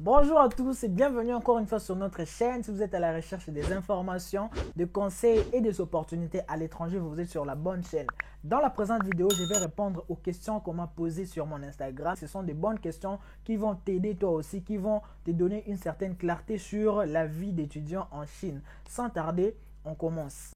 Bonjour à tous et bienvenue encore une fois sur notre chaîne. Si vous êtes à la recherche des informations, des conseils et des opportunités à l'étranger, vous êtes sur la bonne chaîne. Dans la présente vidéo, je vais répondre aux questions qu'on m'a posées sur mon Instagram. Ce sont des bonnes questions qui vont t'aider toi aussi, qui vont te donner une certaine clarté sur la vie d'étudiant en Chine. Sans tarder, on commence.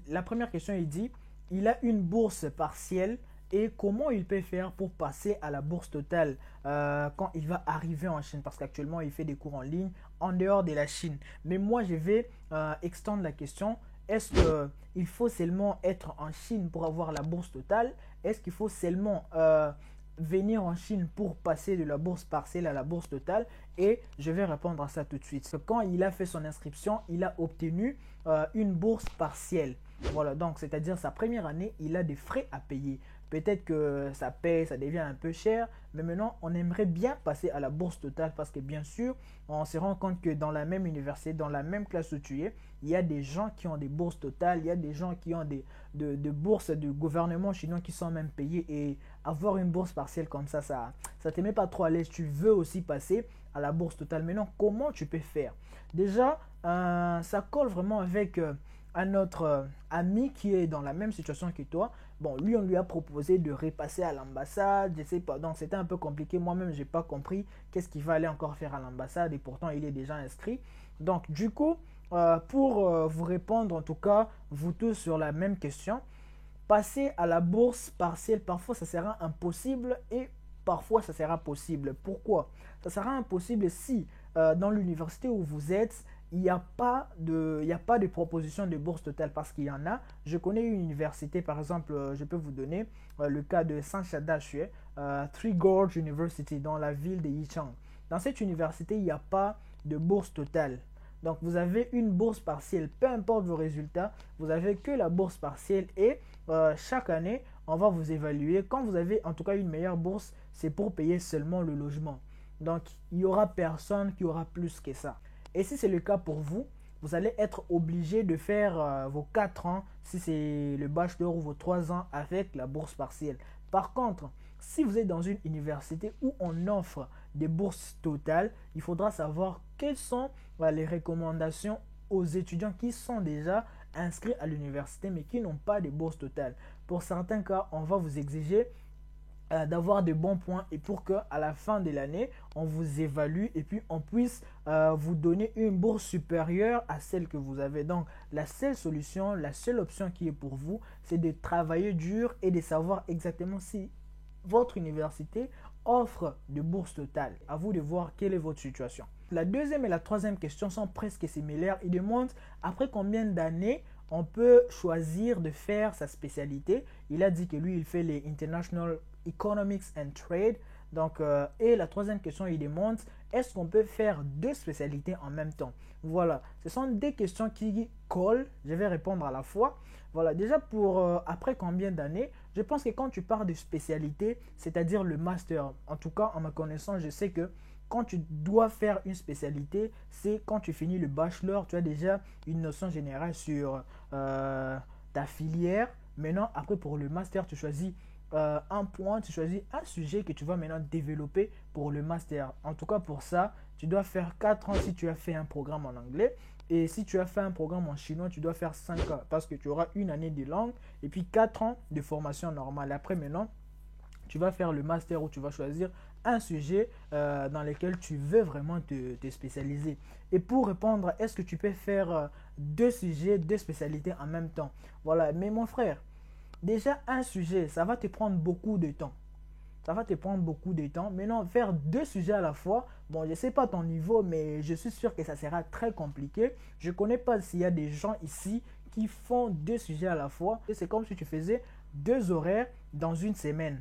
La première question, il dit, il a une bourse partielle et comment il peut faire pour passer à la bourse totale quand il va arriver en Chine, parce qu'actuellement il fait des cours en ligne en dehors de la Chine. Mais moi je vais extendre la question. Est-ce qu'il faut seulement être en Chine pour avoir la bourse totale? Est-ce qu'il faut seulement venir en Chine pour passer de la bourse partielle à la bourse totale? Et je vais répondre à ça tout de suite. Quand il a fait son inscription, il a obtenu une bourse partielle. Voilà, donc c'est-à-dire sa première année, il a des frais à payer. Peut-être que ça paye, ça devient un peu cher, mais maintenant on aimerait bien passer à la bourse totale parce que bien sûr, on se rend compte que dans la même université, dans la même classe où tu es, il y a des gens qui ont des bourses totales, il y a des gens qui ont de bourses du gouvernement chinois qui sont même payés, et avoir une bourse partielle comme ça te met pas trop à l'aise. Tu veux aussi passer à la bourse totale. Maintenant, comment tu peux faire? Déjà, ça colle vraiment avec à notre ami qui est dans la même situation que toi. Bon, lui, on lui a proposé de repasser à l'ambassade, je sais pas. Donc, c'était un peu compliqué. Moi-même, j'ai pas compris qu'est-ce qu'il va aller encore faire à l'ambassade, et pourtant, il est déjà inscrit. Donc, du coup, pour vous répondre, en tout cas, vous tous sur la même question, passer à la bourse partielle, parfois, ça sera impossible et parfois, ça sera possible. Pourquoi? Ça sera impossible si dans l'université où vous êtes, il y a pas de proposition de bourse totale, parce qu'il y en a. Je connais une université, par exemple, je peux vous donner le cas de Sanshada Xue, Three Gorge University, dans la ville de Yichang. Dans cette université, il n'y a pas de bourse totale. Donc, vous avez une bourse partielle, peu importe vos résultats, vous avez que la bourse partielle, et chaque année, on va vous évaluer. Quand vous avez en tout cas une meilleure bourse, c'est pour payer seulement le logement. Donc, il n'y aura personne qui aura plus que ça. Et si c'est le cas pour vous, vous allez être obligé de faire vos 4 ans, si c'est le bachelor, ou vos 3 ans avec la bourse partielle. Par contre, si vous êtes dans une université où on offre des bourses totales, il faudra savoir quelles sont les recommandations aux étudiants qui sont déjà inscrits à l'université mais qui n'ont pas de bourse totale. Pour certains cas, on va vous exiger d'avoir de bons points, et pour que à la fin de l'année on vous évalue et puis on puisse vous donner une bourse supérieure à celle que vous avez. Donc la seule solution, la seule option qui est pour vous, c'est de travailler dur et de savoir exactement si votre université offre de bourse totale. À vous de voir quelle est votre situation. La deuxième et la troisième question sont presque similaires. Ils demandent après combien d'années on peut choisir de faire sa spécialité. Il a dit que lui, il fait les International Economics and Trade. Donc, et la troisième question, il demande, est-ce qu'on peut faire deux spécialités en même temps? Voilà, ce sont des questions qui collent. Je vais répondre à la fois. Voilà, déjà pour après combien d'années, je pense que quand tu parles de spécialité, c'est-à-dire le master, en tout cas en ma connaissance, je sais que quand tu dois faire une spécialité, c'est quand tu finis le bachelor, tu as déjà une notion générale sur ta filière. Maintenant, après pour le master, tu choisis un point, tu choisis un sujet que tu vas maintenant développer pour le master. En tout cas pour ça, tu dois faire 4 ans si tu as fait un programme en anglais. Et si tu as fait un programme en chinois, tu dois faire 5 ans parce que tu auras une année de langue et puis 4 ans de formation normale. Après maintenant, tu vas faire le master où tu vas choisir un sujet dans lequel tu veux vraiment te spécialiser. Et pour répondre, est-ce que tu peux faire deux sujets, deux spécialités en même temps? Voilà, mais mon frère, déjà un sujet, ça va te prendre beaucoup de temps. Ça va te prendre beaucoup de temps. Maintenant, faire deux sujets à la fois, bon, je ne sais pas ton niveau, mais je suis sûr que ça sera très compliqué. Je ne connais pas s'il y a des gens ici qui font deux sujets à la fois. C'est comme si tu faisais deux horaires dans une semaine.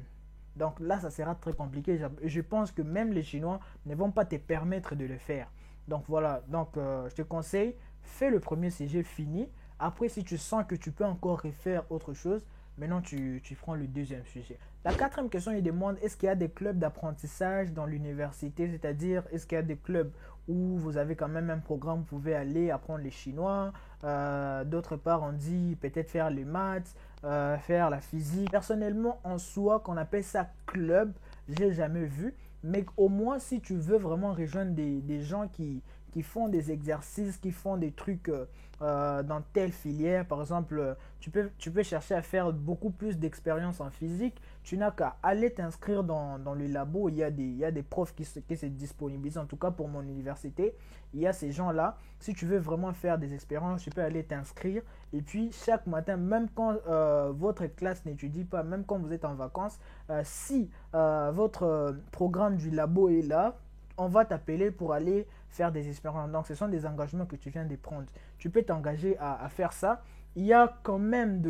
Donc là, ça sera très compliqué. Je pense que même les Chinois ne vont pas te permettre de le faire. Donc voilà, donc je te conseille, fais le premier sujet fini. Après, si tu sens que tu peux encore refaire autre chose, maintenant tu prends le deuxième sujet. La quatrième question, il demande, est-ce qu'il y a des clubs d'apprentissage dans l'université? C'est-à-dire, est-ce qu'il y a des clubs où vous avez quand même un programme, vous pouvez aller apprendre les chinois. D'autre part, on dit peut-être faire les maths. faire la physique. Personnellement, en soi, qu'on appelle ça club, j'ai jamais vu. Mais au moins, si tu veux vraiment rejoindre des gens qui font des exercices, qui font des trucs dans telle filière, par exemple, tu peux chercher à faire beaucoup plus d'expérience en physique. Tu n'as qu'à aller t'inscrire dans le labo. Il y a des profs qui se disponibilisent. En tout cas, pour mon université, il y a ces gens-là. Si tu veux vraiment faire des expériences, tu peux aller t'inscrire. Et puis, chaque matin, même quand votre classe n'étudie pas, même quand vous êtes en vacances, si votre programme du labo est là, on va t'appeler pour aller faire des expériences. Donc, ce sont des engagements que tu viens de prendre. Tu peux t'engager à faire ça. Il y a quand même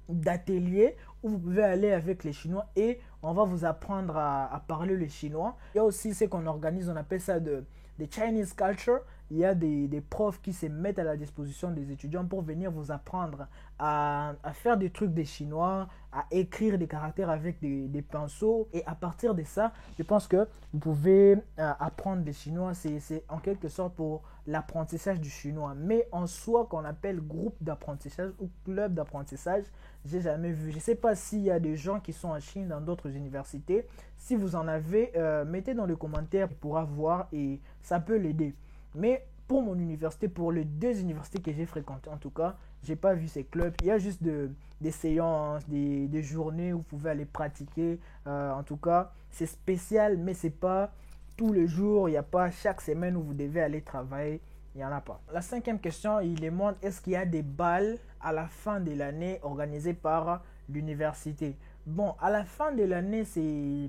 d'ateliers où vous pouvez aller avec les Chinois et on va vous apprendre à parler le chinois. Il y a aussi ce qu'on organise, on appelle ça de Chinese culture. Il y a des profs qui se mettent à la disposition des étudiants pour venir vous apprendre à faire des trucs des chinois, à écrire des caractères avec des pinceaux. Et à partir de ça, je pense que vous pouvez apprendre le chinois. C'est en quelque sorte pour l'apprentissage du chinois. Mais en soi, qu'on appelle groupe d'apprentissage ou club d'apprentissage, j'ai jamais vu. Je ne sais pas s'il y a des gens qui sont en Chine dans d'autres universités. Si vous en avez, mettez dans les commentaires, il pourra voir et ça peut l'aider. Mais pour mon université, pour les 2 universités que j'ai fréquentées en tout cas, j'ai pas vu ces clubs. Il y a juste des séances, des journées où vous pouvez aller pratiquer. En tout cas, c'est spécial, mais c'est pas tous les jours. Il n'y a pas chaque semaine où vous devez aller travailler. Il n'y en a pas. La 5e question, il demande est-ce qu'il y a des balles à la fin de l'année organisées par l'université? Bon, à la fin de l'année,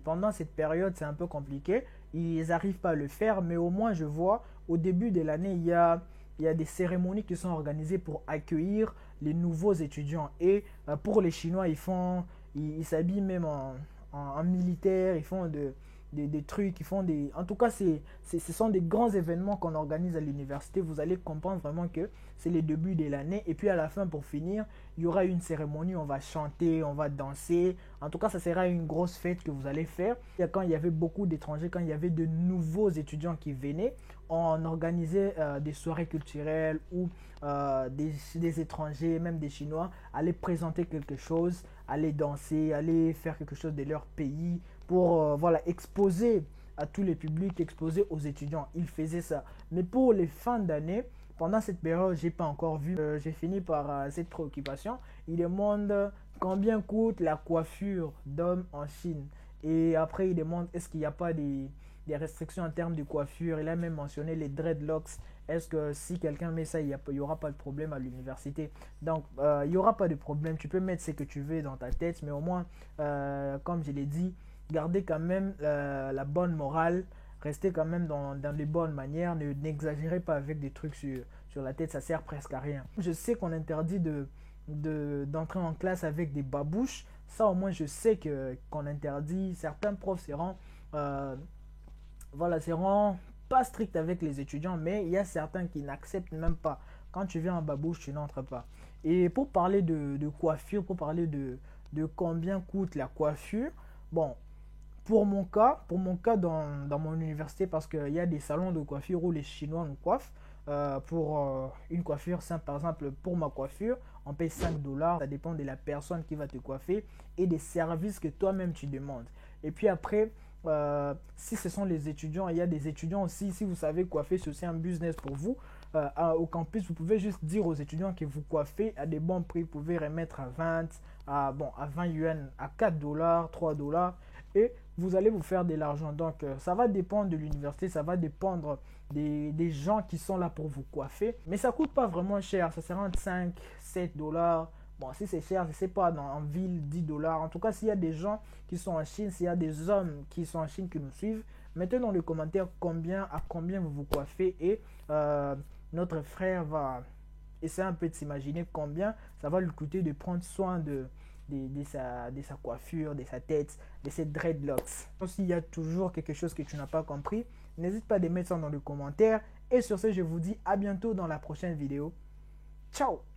pendant cette période, c'est un peu compliqué. Ils n'arrivent pas à le faire, mais au moins je vois, au début de l'année, il y a des cérémonies qui sont organisées pour accueillir les nouveaux étudiants. Et pour les Chinois, ils s'habillent même en militaire, ils font des trucs, en tout cas, ce sont des grands événements qu'on organise à l'université. Vous allez comprendre vraiment que c'est le début de l'année. Et puis à la fin, pour finir, il y aura une cérémonie, on va chanter, on va danser. En tout cas, ça sera une grosse fête que vous allez faire. Quand il y avait beaucoup d'étrangers, quand il y avait de nouveaux étudiants qui venaient, on organisait des soirées culturelles où des étrangers, même des Chinois, allaient présenter quelque chose, allaient danser, allaient faire quelque chose de leur pays pour voilà, exposer à tous les publics, exposer aux étudiants. Ils faisaient ça. Mais pour les fins d'année, pendant cette période, je n'ai pas encore vu. J'ai fini par cette préoccupation. Il demande combien coûte la coiffure d'homme en Chine. Et après, il demande est-ce qu'il n'y a pas des restrictions en termes de coiffure. Il a même mentionné les dreadlocks. Est-ce que si quelqu'un met ça, il n'y aura pas de problème à l'université? Donc, il n'y aura pas de problème. Tu peux mettre ce que tu veux dans ta tête, mais au moins, comme je l'ai dit, gardez quand même la bonne morale. Restez quand même dans les bonnes manières. N'exagérez pas avec des trucs sur la tête. Ça sert presque à rien. Je sais qu'on interdit d'entrer en classe avec des babouches. Ça, au moins, je sais qu'on interdit. Certains profs seront pas stricts avec les étudiants, mais il y a certains qui n'acceptent même pas. Quand tu viens en babouche, tu n'entres pas. Et pour parler de coiffure, pour parler de combien coûte la coiffure, bon, pour mon cas dans mon université, parce qu'il y a des salons de coiffure où les Chinois nous coiffent, pour une coiffure simple, par exemple, pour ma coiffure, on paye 5 $. Ça dépend de la personne qui va te coiffer et des services que toi-même tu demandes. Et puis après, si ce sont les étudiants, il y a des étudiants aussi, si vous savez coiffer, c'est aussi un business pour vous. Au campus, vous pouvez juste dire aux étudiants que vous coiffez à des bons prix. Vous pouvez remettre à 20, à 20 yuan, à 4 $, 3 $, et vous allez vous faire de l'argent. Donc, ça va dépendre de l'université, ça va dépendre des gens qui sont là pour vous coiffer. Mais ça ne coûte pas vraiment cher, ça sera entre 5, 7 $. Bon, si c'est cher, je ne sais pas, en ville, 10 $. En tout cas, s'il y a des gens qui sont en Chine, s'il y a des hommes qui sont en Chine qui nous suivent, mettez dans les commentaires à combien vous vous coiffez et notre frère va essayer un peu de s'imaginer combien ça va lui coûter de prendre soin de sa coiffure, de sa tête, de ses dreadlocks. S'il y a toujours quelque chose que tu n'as pas compris, n'hésite pas à mettre ça dans les commentaires. Et sur ce, je vous dis à bientôt dans la prochaine vidéo. Ciao!